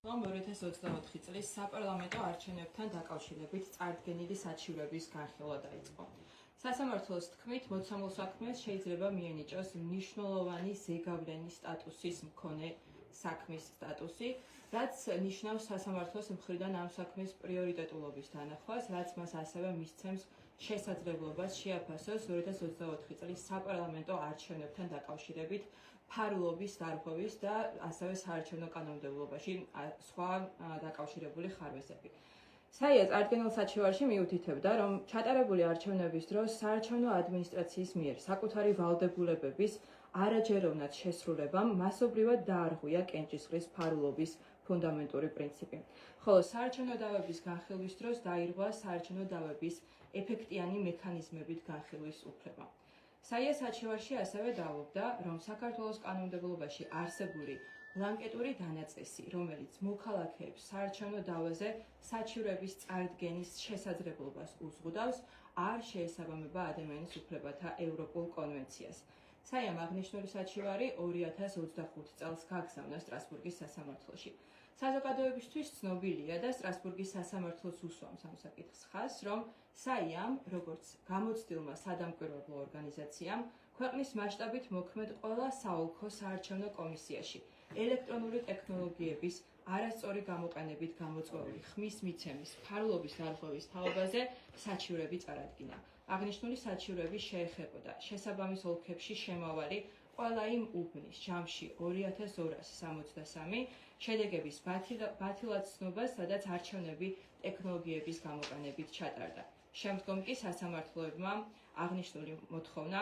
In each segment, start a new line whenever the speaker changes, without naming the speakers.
2024 წლის საპარლამენტო არჩევნებთან დაკავშირებით წარდგენილი საჩივრების განხილვა დაიწყო. სასამართლოს თქმით, მოცემულ საქმეს შეიძლება მიენიჭოს მნიშვნელოვანი ზეგავლენის სტატუსის მქონე საქმის სტატუსი, რაც ნიშნავს სასამართლოს მხრიდან ამ საქმის პრიორიტეტულობის დანახვას, რაც მას ასევე მისცემს შესაძლებლობას შეაფასოს 2024 წლის საპარლამენტო არჩევნებთან დაკავშირებით ფარულობის დარღვევის და ასევე საარჩევნო კანონმდებლობაში სხვა დაკავშირებული ხარვეზები. საია წარდგენილ საჩივარში მიუთითებდა, რომ ჩატარებული არჩევნების დროს საარჩევნო ადმინისტრაციის მიერ საკუთარი ვალდებულებების არაჯეროვნად შესრულებამ მასობრივად დაარღვია კენჭისყრის ფარულობის ფუნდამენტური პრინციპი. ხოლო საარჩევნო დავების განხილვის დროს დაირღვა საარჩევნო დავების ეფექტიანი მექანიზმებით განხილვის უფლება. საია საჩივარში ასევე დაალობდა, რომ საქართველოს კანონმდებლობაში არსებული ბლანკეტური დანაწესი, რომელიც მოქალაქეებს საარჩევნო დავაზე საჩივრების წარდგენის შესაძლებლობას უზღუდავს, არ შეესაბამება ადამიანის უფლებათა ევროპულ კონვენციას. საიამ აღნიშნული საჩივარი 2025 წელს გაგზავნა სტრასბურგის სასამართლოში. საზოგადოებისთვის ცნობილია და სტრასბურგის სასამართლოს უსვამს ამ საკითხს ხაზს, რომ საიამ, როგორც გამოცდილმა სადამკვირვებლო ორგანიზაციამ, ქვეყნის მასშტაბით მოქმედ ყველა საოლქო საარჩევნო კომისიაში ელექტრონული ტექნოლოგიების არასწორი გამოყენებით გამოწვეული ხმის მიცემის ფარულობის დარღვევის თაობაზე საჩივრები წარადგინა. აღნიშნული საჩივრები შეეხებოდა შესაბამის ოლქებში შემავალი ყველა იმ უბნის ჯამში 2263 შედეგების ბათილად ცნობას, სადაც არჩევნები ტექნოლოგიების გამოყენებით ჩატარდა. შემდგომ კი სასამართლოებმა აღნიშნული მოთხოვნა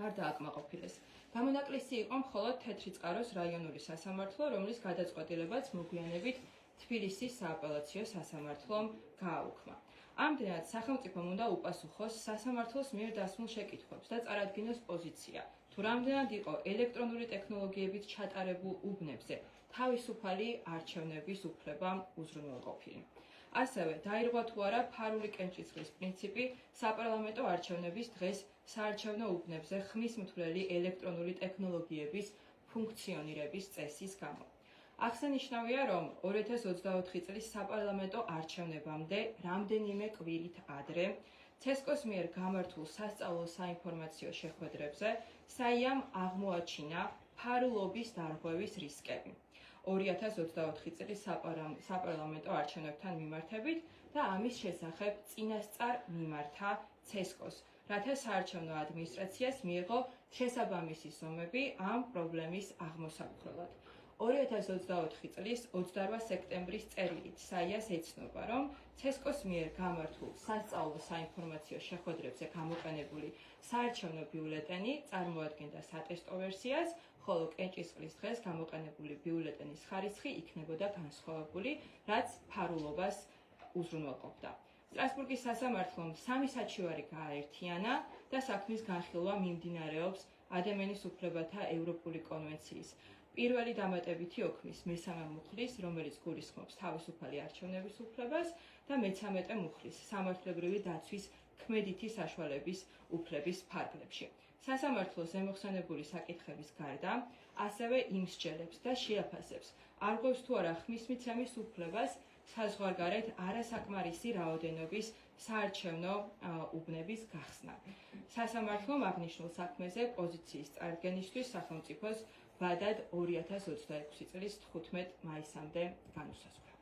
არ დააკმაყოფილეს. გამონაკლისი იყო მხოლოდ თეთრიწყაროს რაიონული სასამართლო, რომლის გადაწყვეტილებაც მოგვიანებით თბილისის სააპელაციო სასამართლომ გააუქმა. ამდენად სახელმწიფომ უნდა უპასუხოს სასამართლოს მიერ დასმულ შეკითხვებს და წარადგინოს პოზიცია, თუ რამდენად იყო ელექტრონული ტექნოლოგიებით ჩატარებულ უბნებზე თავისუფალი არჩევნების უფლება უზრუნველყოფილი. ასევე დაირღვა თუ არა ფარული კენჭისყრის პრინციპი საპარლამენტო არჩევნების დღეს საარჩევნო უბნებზე ხმის მთვრელი ელექტრონული ტექნოლოგიების ფუნქციონირების წესის გამო. აღსანიშნავია, რომ 2024 წლის საპარლამენტო არჩევნებამდე რამდენიმე კვირით ადრე ცესკოს მიერ გამართულ სასწავლო საინფორმაციო შეხვედრებზე საიამ აღმოაჩინა ფარულობის დარღვევის რისკები 2024 წლის საპარლამენტო არჩევნებთან მიმართებით და ამის შესახებ წინასწარ მიმართა ცესკოს, რათა საარჩევნო ადმინისტრაციას მიიღო შესაბამისი ზომები ამ პრობლემის აღმოსაყრელად. 2024 წლის 28 სექტემბრის წერილით საიას ეცნობა, რომ ცესკოს მიერ გამართულ სასწავლო საინფორმაციო შეხვედრებზე გამოყენებული საარჩევნო ბიულეტენი წარმოადგენდა სატესტო ვერსიას, ხოლო კენჭისყრის დღეს გამოყენებული ბიულეტენის ხარისხი იქნებოდა განსხვავებული, რაც ფარულობას უზრუნველყოფდა. სტრასბურგის სასამართლომ სამი საჩივარი გააერთიანა და საქმის განხილვა მიმდინარეობს ადამიანის უფლებათა ევროპული კონვენციის პირველი დამატებითი ოქმის მესამე მუხლის, რომელიც გულისხმობს თავისუფალი არჩევნების უფლებას და მე-13 მუხლის სამართლებრივი დაცვის ქმედითი საშუალების უფლების ფარგლებში. სასამართლო ზემოხსენებული საკითხების გარდა ასევე იმსჯელებს და შეაფასებს, არღვევს თუ არა ხმის მიცემის უფლებას საზღვარგარეთ არასაკმარისი რაოდენობის საარჩევნო უბნების გახსნა. სასამართლომ აღნიშნულ საქმეზე პოზიციის წარდგენისთვის სახელმწიფოს ვადად 2026 წლის 15 მაისამდე განუსაზღვრა.